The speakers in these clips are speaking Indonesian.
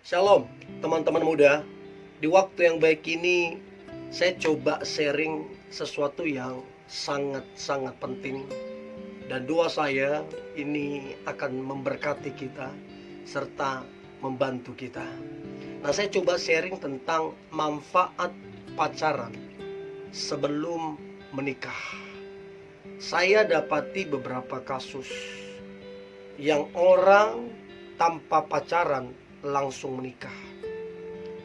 Shalom teman-teman muda. Di waktu yang baik ini saya coba sharing sesuatu yang sangat-sangat penting. Dan doa saya ini akan memberkati kita serta membantu kita. Nah, saya coba sharing tentang manfaat pacaran sebelum menikah. Saya dapati beberapa kasus yang orang tanpa pacaran langsung menikah.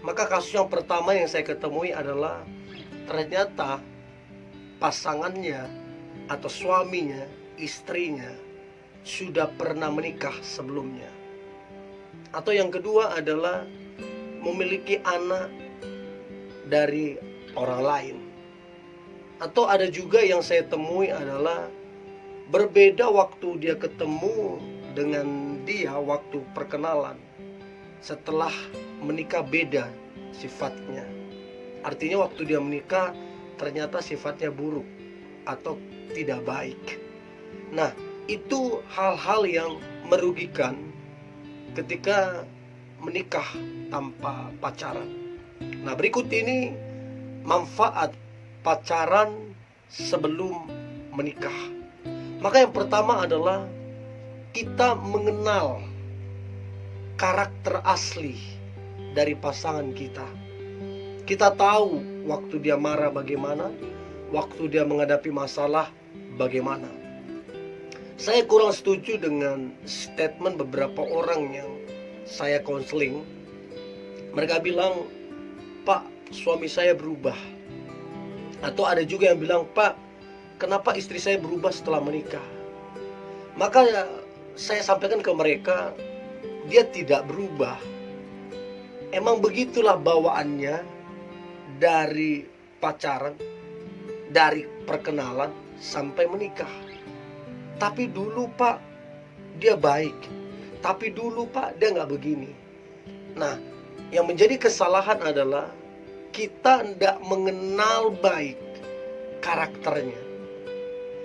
Maka kasus yang pertama yang saya ketemui adalah ternyata pasangannya atau suaminya, istrinya sudah pernah menikah sebelumnya. Atau yang kedua adalah memiliki anak dari orang lain. Atau ada juga yang saya temui adalah berbeda waktu dia ketemu dengan dia waktu perkenalan. Setelah menikah beda sifatnya. Artinya waktu dia menikah ternyata sifatnya buruk atau tidak baik. Nah, itu hal-hal yang merugikan ketika menikah tanpa pacaran. Nah, berikut ini manfaat pacaran sebelum menikah. Maka yang pertama adalah kita mengenal karakter asli dari pasangan kita. Kita tahu waktu dia marah bagaimana, waktu dia menghadapi masalah bagaimana. Saya kurang setuju dengan statement beberapa orang yang saya konseling. Mereka bilang, "Pak, suami saya berubah." Atau ada juga yang bilang, "Pak, kenapa istri saya berubah setelah menikah?" Maka saya sampaikan ke mereka, dia tidak berubah. Emang begitulah bawaannya dari pacaran, dari perkenalan sampai menikah. Tapi dulu Pak, dia baik. Tapi dulu Pak, dia nggak begini. Nah, yang menjadi kesalahan adalah kita tidak mengenal baik karakternya.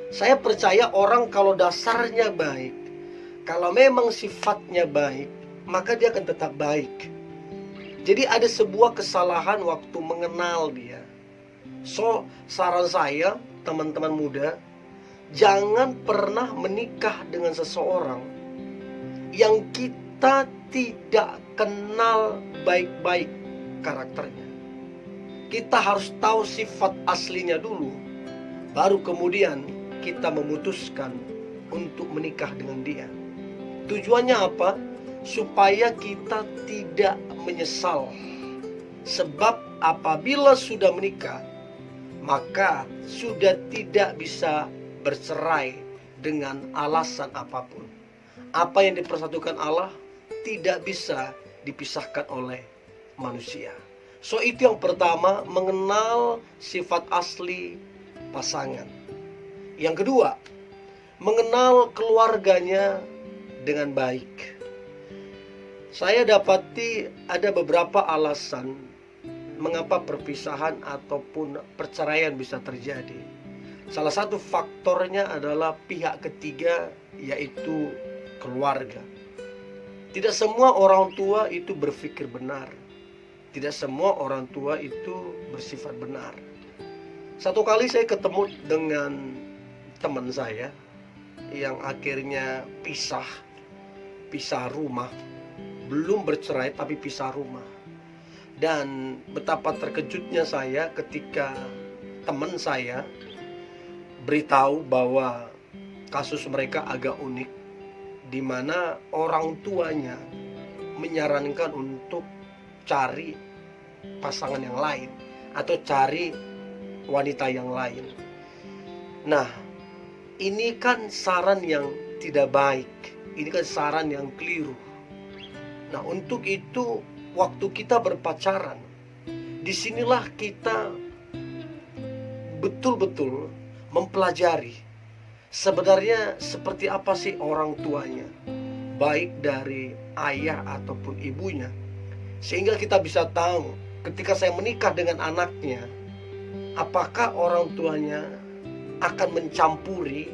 Saya percaya orang kalau dasarnya baik, kalau memang sifatnya baik, maka dia akan tetap baik. Jadi ada sebuah kesalahan waktu mengenal dia. So, saran saya, teman-teman muda, jangan pernah menikah dengan seseorang yang kita tidak kenal baik-baik karakternya. Kita harus tahu sifat aslinya dulu, baru kemudian kita memutuskan untuk menikah dengan dia. Tujuannya apa? Supaya kita tidak menyesal. Sebab apabila sudah menikah, maka sudah tidak bisa bercerai dengan alasan apapun. Apa yang dipersatukan Allah tidak bisa dipisahkan oleh manusia. So, itu yang pertama, mengenal sifat asli pasangan. Yang kedua, mengenal keluarganya dengan baik. Saya dapati ada beberapa alasan mengapa perpisahan ataupun perceraian bisa terjadi. Salah satu faktornya adalah pihak ketiga, yaitu keluarga. Tidak semua orang tua itu berpikir benar. Tidak semua orang tua itu bersifat benar. Satu kali saya ketemu dengan teman saya yang akhirnya pisah rumah, belum bercerai tapi pisah rumah. Dan betapa terkejutnya saya ketika teman saya beritahu bahwa kasus mereka agak unik, di mana orang tuanya menyarankan untuk cari pasangan yang lain atau cari wanita yang lain. Nah, ini kan saran yang tidak baik. Ini kan saran yang keliru. Nah, untuk itu waktu kita berpacaran, disinilah kita betul-betul mempelajari sebenarnya seperti apa sih orang tuanya, baik dari ayah ataupun ibunya. Sehingga kita bisa tahu ketika saya menikah dengan anaknya, apakah orang tuanya akan mencampuri,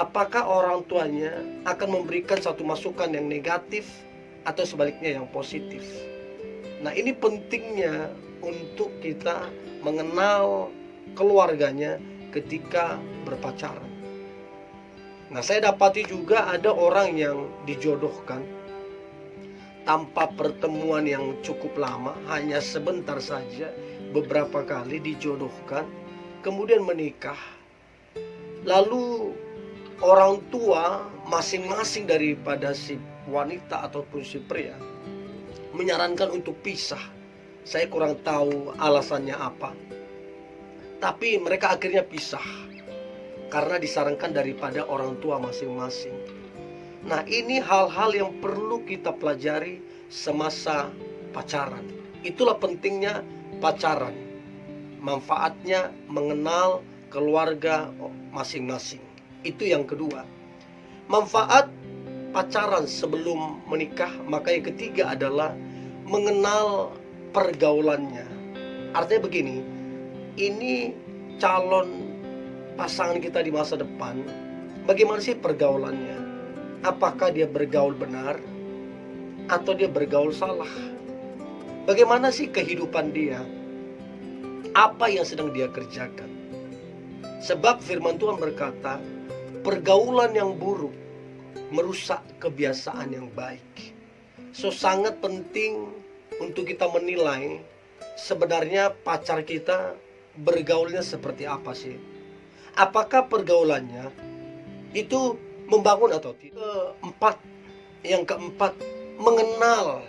apakah orang tuanya akan memberikan satu masukan yang negatif atau sebaliknya yang positif. Nah, ini pentingnya untuk kita mengenal keluarganya ketika berpacaran. Nah, saya dapati juga ada orang yang dijodohkan tanpa pertemuan yang cukup lama, hanya sebentar saja, beberapa kali dijodohkan, kemudian menikah. Lalu orang tua masing-masing daripada si wanita ataupun si pria menyarankan untuk pisah. Saya kurang tahu alasannya apa, tapi mereka akhirnya pisah karena disarankan daripada orang tua masing-masing. Nah, ini hal-hal yang perlu kita pelajari semasa pacaran. Itulah pentingnya pacaran, manfaatnya mengenal keluarga masing-masing. Itu yang kedua. Manfaat pacaran sebelum menikah. Maka yang ketiga adalah mengenal pergaulannya. Artinya begini, ini calon pasangan kita di masa depan, bagaimana sih pergaulannya? Apakah dia bergaul benar atau dia bergaul salah? Bagaimana sih kehidupan dia? Apa yang sedang dia kerjakan? Sebab firman Tuhan berkata, pergaulan yang buruk merusak kebiasaan yang baik. So, sangat penting untuk kita menilai sebenarnya pacar kita bergaulnya seperti apa sih? Apakah pergaulannya itu membangun atau tidak? Yang keempat, mengenal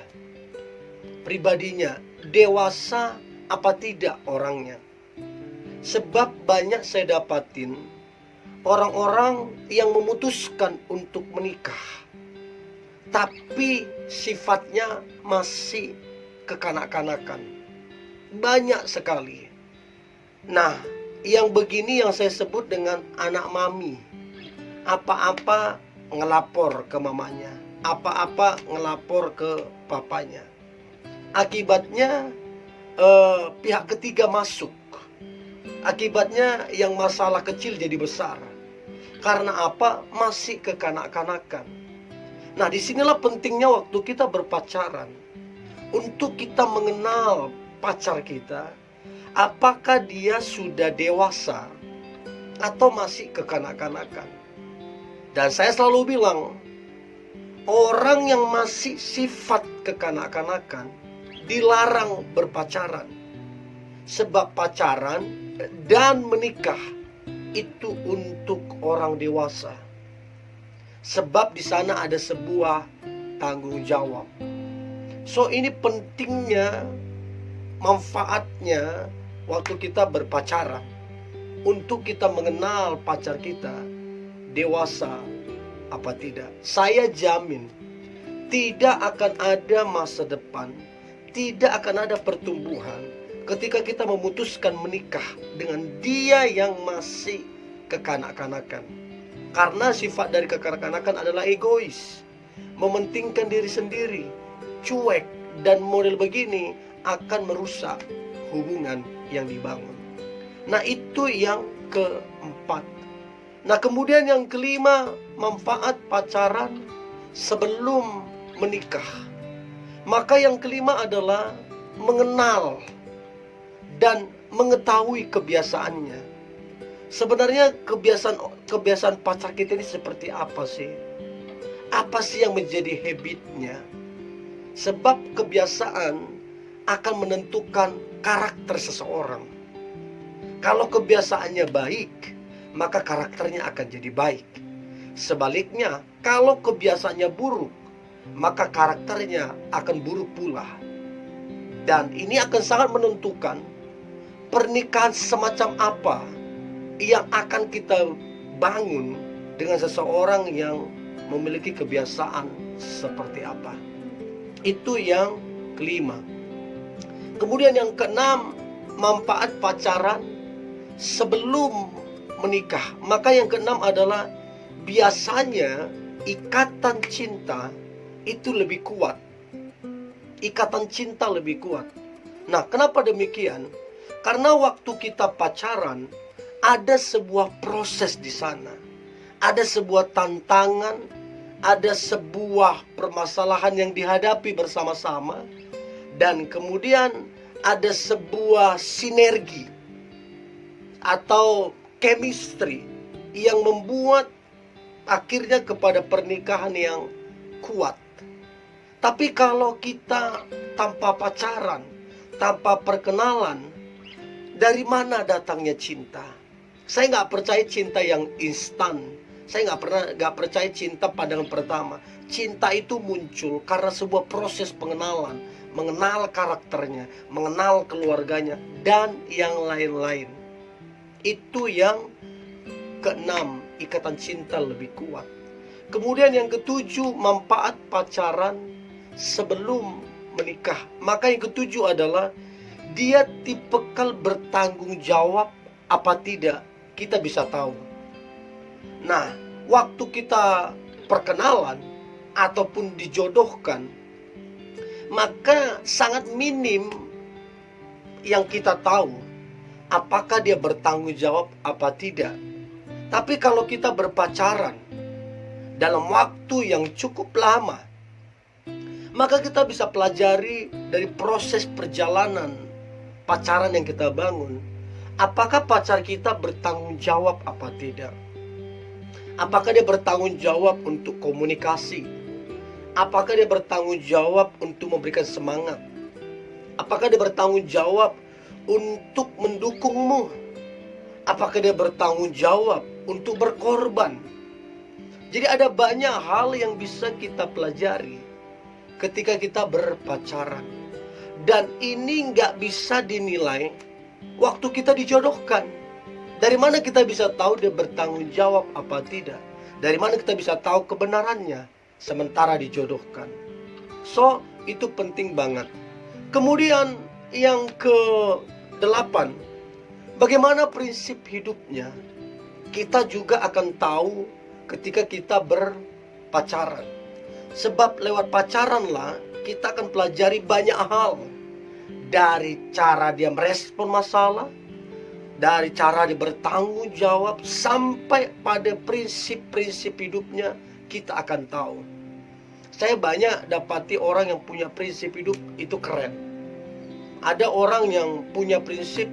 pribadinya, dewasa apa tidak orangnya. Sebab banyak saya dapatin orang-orang yang memutuskan untuk menikah, tapi sifatnya masih kekanak-kanakan. Banyak sekali. Nah, yang begini yang saya sebut dengan anak mami. Apa-apa ngelapor ke mamanya, apa-apa ngelapor ke papanya. Akibatnya pihak ketiga masuk. Akibatnya yang masalah kecil jadi besar. Karena apa? Masih kekanak-kanakan. Nah, disinilah pentingnya waktu kita berpacaran, untuk kita mengenal pacar kita, apakah dia sudah dewasa atau masih kekanak-kanakan. Dan saya selalu bilang, orang yang masih sifat kekanak-kanakan dilarang berpacaran. Sebab pacaran dan menikah itu untuk orang dewasa. Sebab di sana ada sebuah tanggung jawab. So, ini pentingnya, manfaatnya waktu kita berpacaran, untuk kita mengenal pacar kita dewasa apa tidak. Saya jamin tidak akan ada masa depan, tidak akan ada pertumbuhan ketika kita memutuskan menikah dengan dia yang masih kekanak-kanakan. Karena sifat dari kekanak-kanakan adalah egois, mementingkan diri sendiri, cuek, dan model begini akan merusak hubungan yang dibangun. Nah, itu yang keempat. Nah, kemudian yang kelima, manfaat pacaran sebelum menikah. Maka yang kelima adalah mengenal dan mengetahui kebiasaannya. Sebenarnya kebiasaan pacar kita ini seperti apa sih? Apa sih yang menjadi habitnya? Sebab kebiasaan akan menentukan karakter seseorang. Kalau kebiasaannya baik, maka karakternya akan jadi baik. Sebaliknya, kalau kebiasaannya buruk, maka karakternya akan buruk pula. Dan ini akan sangat menentukan pernikahan semacam apa yang akan kita bangun dengan seseorang yang memiliki kebiasaan seperti apa. Itu yang kelima. Kemudian yang keenam, manfaat pacaran sebelum menikah. Maka yang keenam adalah biasanya ikatan cinta itu lebih kuat. Ikatan cinta lebih kuat. Nah, kenapa demikian? Karena waktu kita pacaran, ada sebuah proses di sana. Ada sebuah tantangan, ada sebuah permasalahan yang dihadapi bersama-sama. Dan kemudian ada sebuah sinergi atau chemistry yang membuat akhirnya kepada pernikahan yang kuat. Tapi kalau kita tanpa pacaran, tanpa perkenalan, dari mana datangnya cinta? Saya nggak percaya cinta yang instan. Saya nggak percaya cinta pandangan pertama. Cinta itu muncul karena sebuah proses pengenalan, mengenal karakternya, mengenal keluarganya, dan yang lain-lain. Itu yang keenam, ikatan cinta lebih kuat. Kemudian yang ketujuh, manfaat pacaran sebelum menikah. Maka yang ketujuh adalah dia tipikal bertanggung jawab apa tidak, kita bisa tahu. Nah, waktu kita perkenalan ataupun dijodohkan, maka sangat minim yang kita tahu apakah dia bertanggung jawab apa tidak. Tapi kalau kita berpacaran dalam waktu yang cukup lama, maka kita bisa pelajari dari proses perjalanan pacaran yang kita bangun. Apakah pacar kita bertanggung jawab apa tidak? Apakah dia bertanggung jawab untuk komunikasi? Apakah dia bertanggung jawab untuk memberikan semangat? Apakah dia bertanggung jawab untuk mendukungmu? Apakah dia bertanggung jawab untuk berkorban? Jadi ada banyak hal yang bisa kita pelajari ketika kita berpacaran. Dan ini nggak bisa dinilai waktu kita dijodohkan. Dari mana kita bisa tahu dia bertanggung jawab apa tidak? Dari mana kita bisa tahu kebenarannya sementara dijodohkan? So, itu penting banget. Kemudian yang ke-8, bagaimana prinsip hidupnya? Kita juga akan tahu ketika kita berpacaran. Sebab lewat pacaranlah kita akan pelajari banyak hal. Dari cara dia merespon masalah, dari cara dia bertanggung jawab, sampai pada prinsip-prinsip hidupnya kita akan tahu. Saya banyak dapati orang yang punya prinsip hidup itu keren. Ada orang yang punya prinsip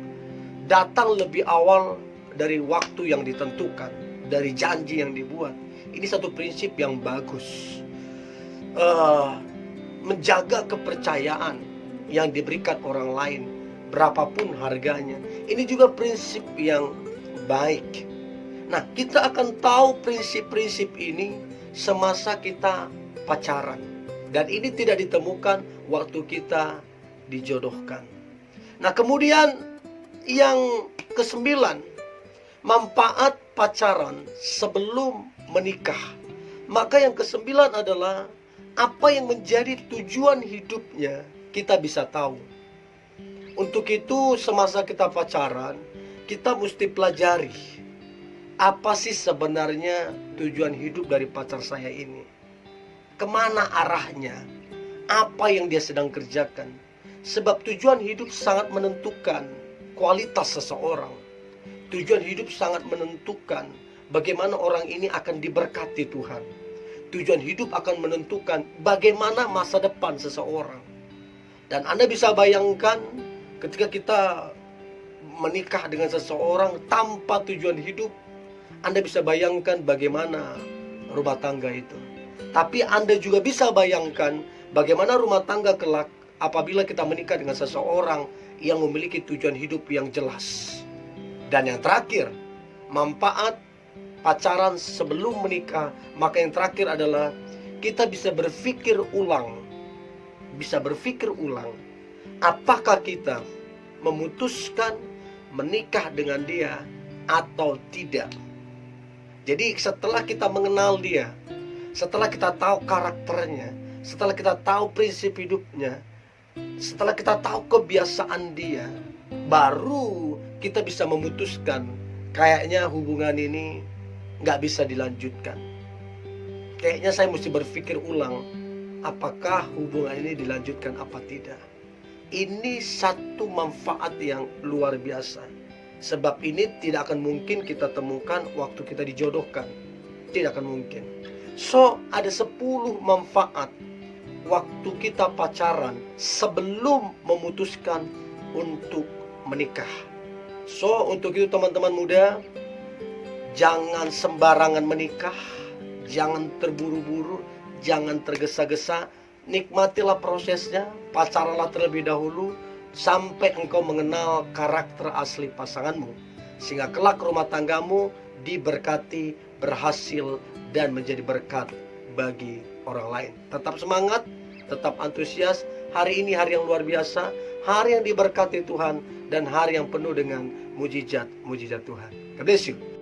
datang lebih awal dari waktu yang ditentukan, dari janji yang dibuat. Ini satu prinsip yang bagus. Menjaga kepercayaan yang diberikan orang lain, berapapun harganya. Ini juga prinsip yang baik. Nah, kita akan tahu prinsip-prinsip ini semasa kita pacaran. Dan ini tidak ditemukan waktu kita dijodohkan. Nah, kemudian yang ke-9, manfaat pacaran sebelum menikah. Maka yang ke-9 adalah apa yang menjadi tujuan hidupnya kita bisa tahu. Untuk itu semasa kita pacaran, kita mesti pelajari apa sih sebenarnya tujuan hidup dari pacar saya ini. Kemana arahnya? Apa yang dia sedang kerjakan? Sebab tujuan hidup sangat menentukan kualitas seseorang. Tujuan hidup sangat menentukan bagaimana orang ini akan diberkati Tuhan. Tujuan hidup akan menentukan bagaimana masa depan seseorang. Dan Anda bisa bayangkan ketika kita menikah dengan seseorang tanpa tujuan hidup, Anda bisa bayangkan bagaimana rumah tangga itu. Tapi Anda juga bisa bayangkan bagaimana rumah tangga kelak apabila kita menikah dengan seseorang yang memiliki tujuan hidup yang jelas. Dan yang terakhir, manfaat pacaran sebelum menikah. Maka yang terakhir adalah kita bisa berpikir ulang. Apakah kita memutuskan menikah dengan dia atau tidak. Jadi setelah kita mengenal dia, setelah kita tahu karakternya, setelah kita tahu prinsip hidupnya, setelah kita tahu kebiasaan dia, baru kita bisa memutuskan kayaknya hubungan ini gak bisa dilanjutkan. Kayaknya saya mesti berpikir ulang, apakah hubungan ini dilanjutkan apa tidak. Ini satu manfaat yang luar biasa. Sebab ini tidak akan mungkin kita temukan waktu kita dijodohkan. Tidak akan mungkin. So, ada 10 manfaat waktu kita pacaran sebelum memutuskan untuk menikah. So, untuk itu teman-teman muda, jangan sembarangan menikah, jangan terburu-buru, jangan tergesa-gesa. Nikmatilah prosesnya, pacaranlah terlebih dahulu sampai engkau mengenal karakter asli pasanganmu, sehingga kelak rumah tanggamu diberkati, berhasil, dan menjadi berkat bagi orang lain. Tetap semangat, tetap antusias. Hari ini hari yang luar biasa, hari yang diberkati Tuhan, dan hari yang penuh dengan mujizat Tuhan. God bless you.